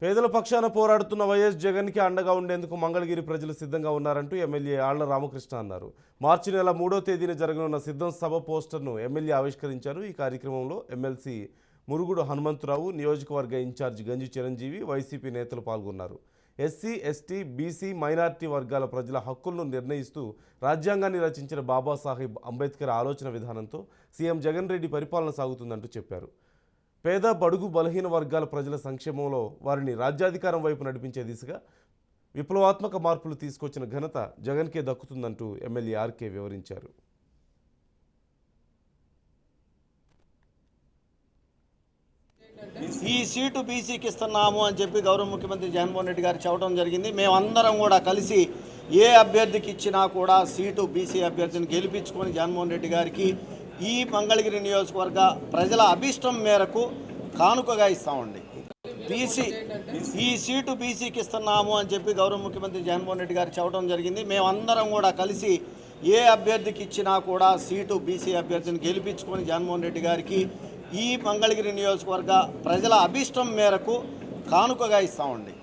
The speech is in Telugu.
పేదల పక్షాన పోరాడుతున్న వైఎస్ జగన్కి అండగా ఉండేందుకు మంగళగిరి ప్రజలు సిద్ధంగా ఉన్నారంటూ ఎమ్మెల్యే ఆళ్ల రామకృష్ణ అన్నారు. మార్చి నెల 3వ తేదీన జరగనున్న సిద్ధం సభ పోస్టర్ను ఎమ్మెల్యే ఆవిష్కరించారు. ఈ కార్యక్రమంలో ఎమ్మెల్సీ మురుగుడు హనుమంతరావు, నియోజకవర్గ ఇన్ఛార్జ్ గంజి చిరంజీవి, వైసీపీ నేతలు పాల్గొన్నారు. ఎస్సీ, ఎస్టీ, బీసీ, మైనారిటీ వర్గాల ప్రజల హక్కులను నిర్ణయిస్తూ రాజ్యాంగాన్ని రచించిన బాబాసాహెబ్ అంబేద్కర్ ఆలోచన విధానంతో సీఎం జగన్ రెడ్డి పరిపాలన సాగుతుందంటూ చెప్పారు. పేద, బడుగు, బలహీన వర్గాల ప్రజల సంక్షేమంలో వారిని రాజ్యాధికారం వైపు నడిపించే దిశగా విప్లవాత్మక మార్పులు తీసుకొచ్చిన ఘనత జగన్కే దక్కుతుందంటూ ఎమ్మెల్యే ఆర్కే వివరించారు. ఈ సీటు బీసీకి ఇస్తున్నాము అని చెప్పి గౌరవ ముఖ్యమంత్రి జగన్మోహన్ రెడ్డి గారు చెప్పడం జరిగింది. మేమందరం కూడా కలిసి ఏ అభ్యర్థికి ఇచ్చినా కూడా సీటు బీసీ అభ్యర్థిని గెలిపించుకొని జగన్మోహన్ రెడ్డి గారికి ఈ మంగళగిరి నియోజకవర్గ ప్రజల అభిష్టం మేరకు కానుకగా ఇస్తామండి. ఈ సీటు బీసీకి ఇస్తున్నాము అని చెప్పి గౌరవ ముఖ్యమంత్రి జగన్మోహన్ రెడ్డి గారు చెప్పడం జరిగింది. మేమందరం కూడా కలిసి ఏ అభ్యర్థికి ఇచ్చినా కూడా సీటు బీసీ అభ్యర్థిని గెలిపించుకొని జగన్మోహన్ రెడ్డి గారికి ఈ మంగళగిరి నియోజకవర్గ ప్రజల అభిష్టం మేరకు కానుకగా ఇస్తామండి.